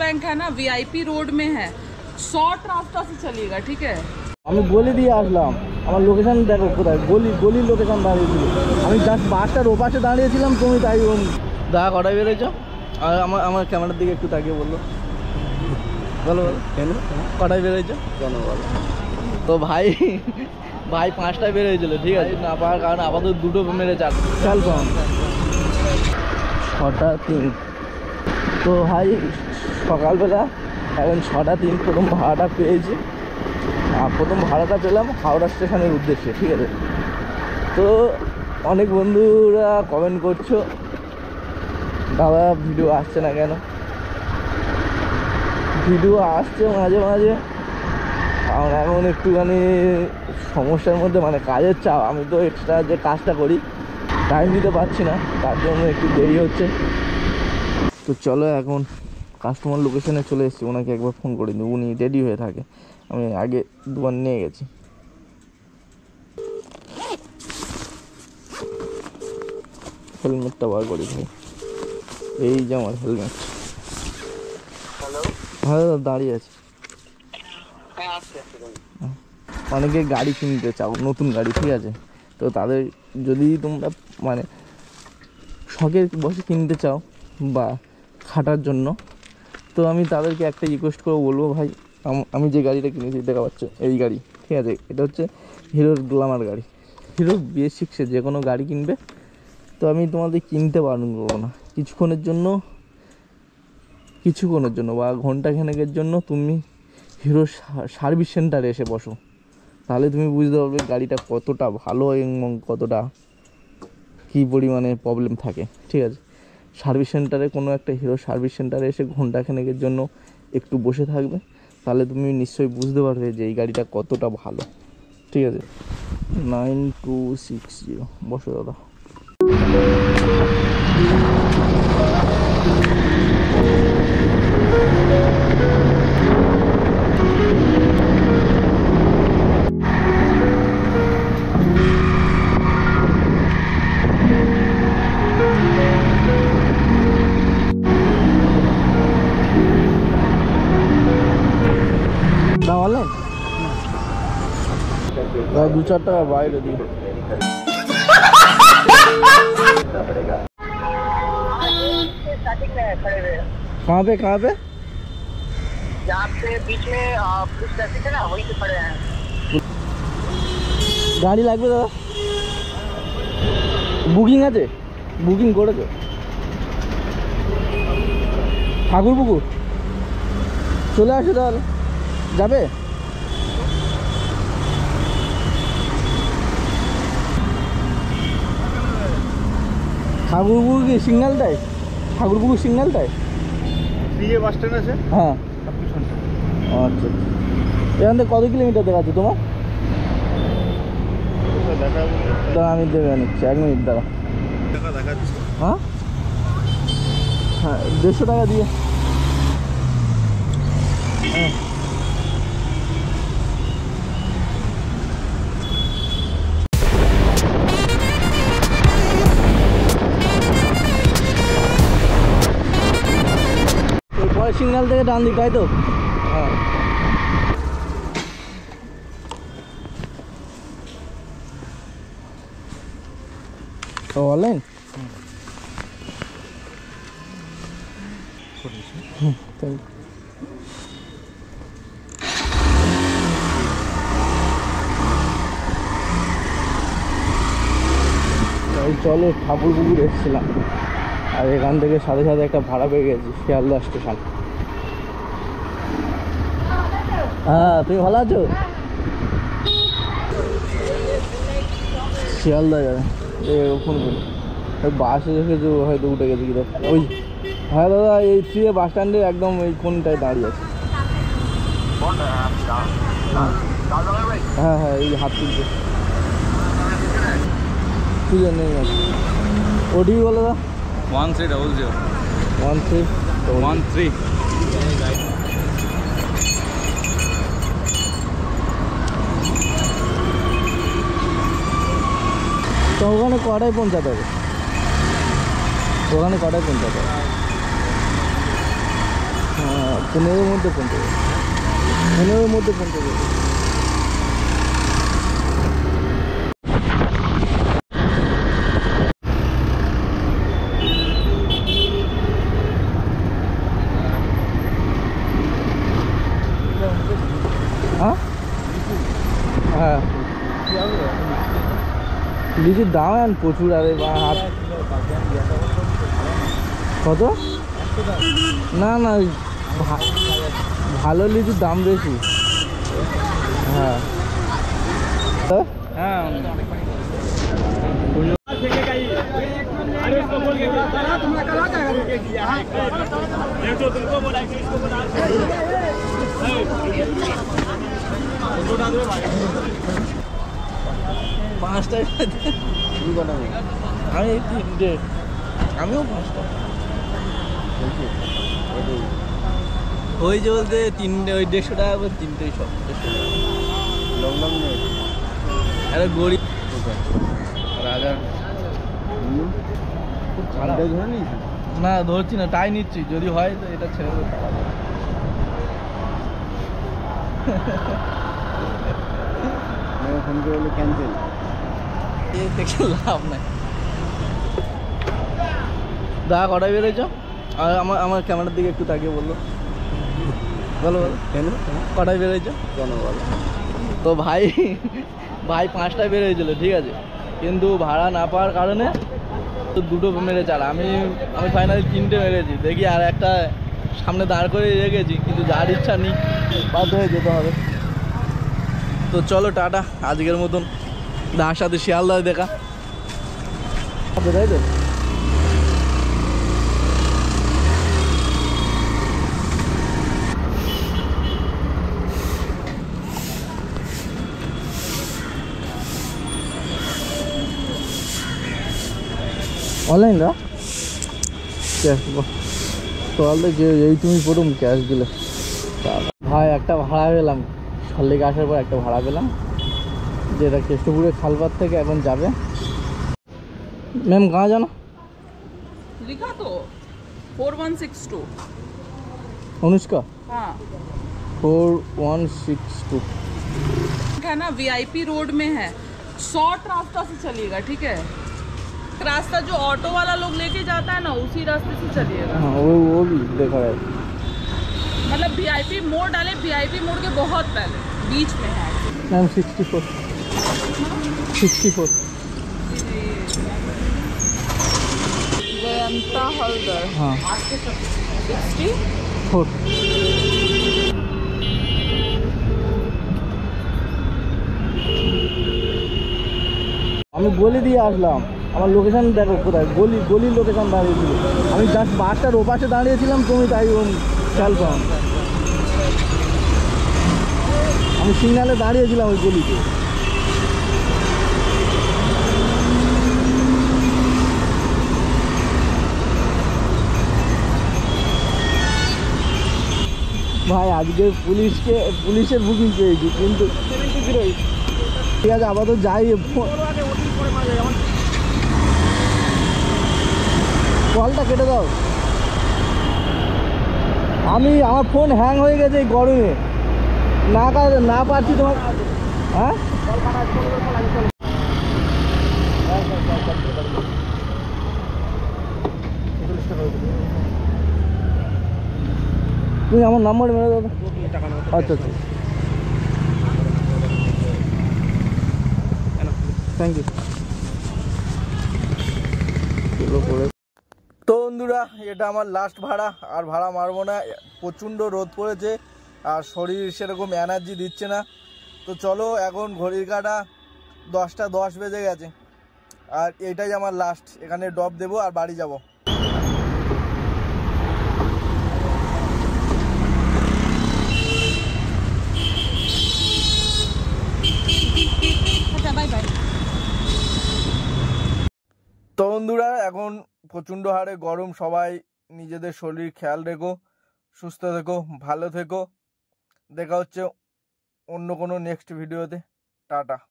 Bank है ना, VIP road में है, शॉर्ट रास्ता से चलिएगा, ठीक है। আমি গলি দিয়ে আসলাম, আমার লোকেশন দেখো কোথায়, গলির লোকেশন দাঁড়িয়েছিল, আমি জাস্ট বাসটার ওপাশে দাঁড়িয়েছিলাম, তুমি তাই দাদা কটায় বেরোছো? আর আমার ক্যামেরার দিকে একটু তাকিয়ে বললো, বলো কেন কটায় বেরোয়েছো কেন বলো? তো ভাই 5টায় বেরোয়েছিল, ঠিক আছে, না পাওয়ার কারণে আপাতত দুটো মেরে চার খেয়াল করুন 6টা 3। তো ভাই সকালবেলা এখন 6টা 3 প্রথম ভাড়াটা পেয়েছি, আর প্রথম ভাড়াটা পেলাম হাওড়া স্টেশনের উদ্দেশ্যে, ঠিক আছে। তো অনেক বন্ধুরা কমেন্ট করছো দাদা ভিডিও আসছে না কেন? ভিডিও আসছে মাঝে মাঝে, কারণ এখন একটুখানি সমস্যার মধ্যে, মানে কাজের চাপ, আমি তো এক্সট্রা যে কাজটা করি টাইম দিতে পারছি না, তার জন্য একটু দেরি হচ্ছে। তো চলো এখন কাস্টমার লোকেশনে চলে এসেছি, ওনাকে একবার ফোন করে দিই, উনি রেডি হয়ে থাকে, আমি আগে দুবার নিয়ে গেছি। হেলমেটটা বার করি ভাই, এই যে আমার হেলমেট। হ্যাঁ দাদা দাঁড়িয়ে আছে। অনেকে গাড়ি কিনতে চাও, নতুন গাড়ি, ঠিক আছে, তো তাদের যদি তোমরা মানে শখের বসে কিনতে চাও বা খাটার জন্য, তো আমি তাদেরকে একটা রিকোয়েস্ট করে বলবো, ভাই আমি যে গাড়িটা কিনেছি দেখা পাচ্ছ এই গাড়ি, ঠিক আছে, এটা হচ্ছে হিরোর গ্ল্যামার গাড়ি। হিরো BS6 যে কোনো গাড়ি কিনবে, তো আমি তোমাদের কিনতে বারণ করবো না, কিছুক্ষণের জন্য বা ঘন্টাখানেকের জন্য তুমি হিরো সার্ভিস সেন্টারে এসে বসো, তাহলে তুমি বুঝতে পারবে গাড়িটা কতটা ভালো এবং কতটা কী পরিমাণে প্রবলেম থাকে, ঠিক আছে। সার্ভিস সেন্টারে কোনো একটা হিরো সার্ভিস সেন্টারে এসে ঘন্টাখানেকের জন্য একটু বসে থাকবে, তাহলে তুমি নিশ্চয়ই বুঝতে পারবে যে এই গাড়িটা কতটা ভালো, ঠিক আছে। 9260 বসো দাদা। दो चार टाका বাইরে দিই। कहाँ पे यहाँ पे बीच में पुलिस ट्रैफिक है ना, वहीं पे खड़े हैं। गाड़ी লাগবে দাদা? বুকিং আছে? বুকিং করেছো? ঠাকুরপুকুর চলে আসো তাহলে, যাবে? ঠাকুরপুকুর কি সিগন্যালটায়? ঠাকুরপুকুর সিগন্যালটায় দিয়ে বাস স্ট্যান্ড আছে, হ্যাঁ। আচ্ছা, এখান থেকে কত কিলোমিটার দেখাচ্ছে তোমার? দাঁড়া আমি দেখে নিচ্ছি, 1 মিনিট দাঁড়া। হ্যাঁ হ্যাঁ 150 টাকা দিয়ে। হ্যাঁ সিগন্যাল থেকে ডান দিক, তাই তো? হ্যাঁ অনলাইন চলো, ঠাকুরপুকুর এসেছিলাম, আর এখান থেকে সাথে সাথে একটা ভাড়া পেয়ে গেছি শিয়ালদা স্টেশন। হ্যাঁ তুমি ভালো আছো? শিয়ালদা যাবে ফোন করি, বাসে দেখেছো হয়তো উঠে গেছে কি ওই। হ্যাঁ দাদা এই 3 বাস স্ট্যান্ডে একদম এই কোনটায় দাঁড়িয়ে আছে। হ্যাঁ হ্যাঁ এই হাত তুলছে, ঠিক আছে নেই আছে। ওটিপি বলো দাদা। 1300 13 তো ওখানে কটায় পৌঁছাতে হবে? ওখানে কটায় পৌঁছাতে হবে? 15-র মধ্যে ফোন করবে, 15-র মধ্যে ফোন করবে। হ্যাঁ হ্যাঁ লিচুর দাম প্রচুর। আরে বা হাত কত? না না ওই ভালো লিচুর দাম বেশি। হ্যাঁ হ্যাঁ পাঁচটায় আমি 3টে, আমিও 5টা হয়েছে বলতে 3টে, ওই 150 টাকা করে 3টেই, সব 150 টাকা। আরে গরিব রাজা খুব খারাপ। না ধরছি না, তাই নিচ্ছি, যদি হয় তো এটা ছেড়ে দেবো। ফোন করে বলে ক্যান্সেল, দেখে লাভ নাই। দা কটায় বেরোছ? আর আমার ক্যামেরার দিকে একটু তাকিয়ে বললো, বলো বলো কেন কটায় বেরোছ? কেন বলো? তো ভাই 5টায় বেরোয়েছিল, ঠিক আছে, কিন্তু ভাড়া না পাওয়ার কারণে তো 2টো মেরেছে। আর আমি ফাইনালি 3টে মেরেছি। দেখি আর একটা সামনে দাঁড় করে রেখেছি, কিন্তু যার ইচ্ছা নেই, বাধ্য হয়ে যেতে হবে। তো চলো টাটা আজকের মতন। দার সাথে শিয়ালদায় দেখা, তাই তো। অনলাইন রা ক্যাশ তোয়ালে যে এই তুমি প্রথম ক্যাশ দিলে। ভাই একটা ভাড়া পেলাম, সল্লেকে আসার পর একটা ভাড়া পেলাম, যেটা কেষ্টপুরের খালবাদ থেকে এখন যাবে। ম্যাম কাহা জানা? लिखा तो 4162। अनुष्का हाँ 4162 है ना, वीआईपी रोड में है। शॉर्ट रास्ता से चलिएगा, ठीक है। रास्ता जो ऑटो वाला लोग लेके जाता है ना, उसी रास्ते से चलिएगा। हाँ वो भी देखा है। मतलब वीआईपी मोड़ डाले, वीआईपी मोड़ के बहुत पहले बीच में है। मैम 64 जयंता हल्दर। हाँ 64। আমি বলে দিয়ে আসলাম, আমার লোকেশন দেখো কোথায়, গলির লোকেশন দাঁড়িয়েছিল। আমি জাস্ট বাসটার ওপাশে দাঁড়িয়েছিলাম, তুমি তাই খেয়াল পাও। আমি সিগনালে দাঁড়িয়েছিলাম ওই গলিতে। ভাই আজকে পুলিশের বুকিং পেয়েছি, কিন্তু ঠিক আছে আপাতত যাই। কলটা কেটে দাও। আমার ফোন হ্যাং হয়ে গেছে এই গরমে, না পারছি তোমার। হ্যাঁ তুমি আমার নাম্বার মেরে দাও। আচ্ছা আচ্ছা থ্যাংক ইউ। তো বন্ধুরা এটা আমার লাস্ট ভাড়া, আর ভাড়া মারবো না, প্রচণ্ড রোদ পড়েছে আর শরীর সেরকম এনার্জি দিচ্ছে না। তো চলো এখন ঘড়ির কাঁটা 10টা 10 বেজে গেছে, আর এটাই আমার লাস্ট, এখানে ড্রপ দেবো আর বাড়ি যাব। তো বন্ধুরা এখন প্রচণ্ড হারে গরম, সবাই নিজেদের শরীর খেয়াল রেখো, সুস্থ থেকো, ভালো থেকো। দেখা হচ্ছে অন্য কোনো নেক্সট ভিডিওতে। টাটা।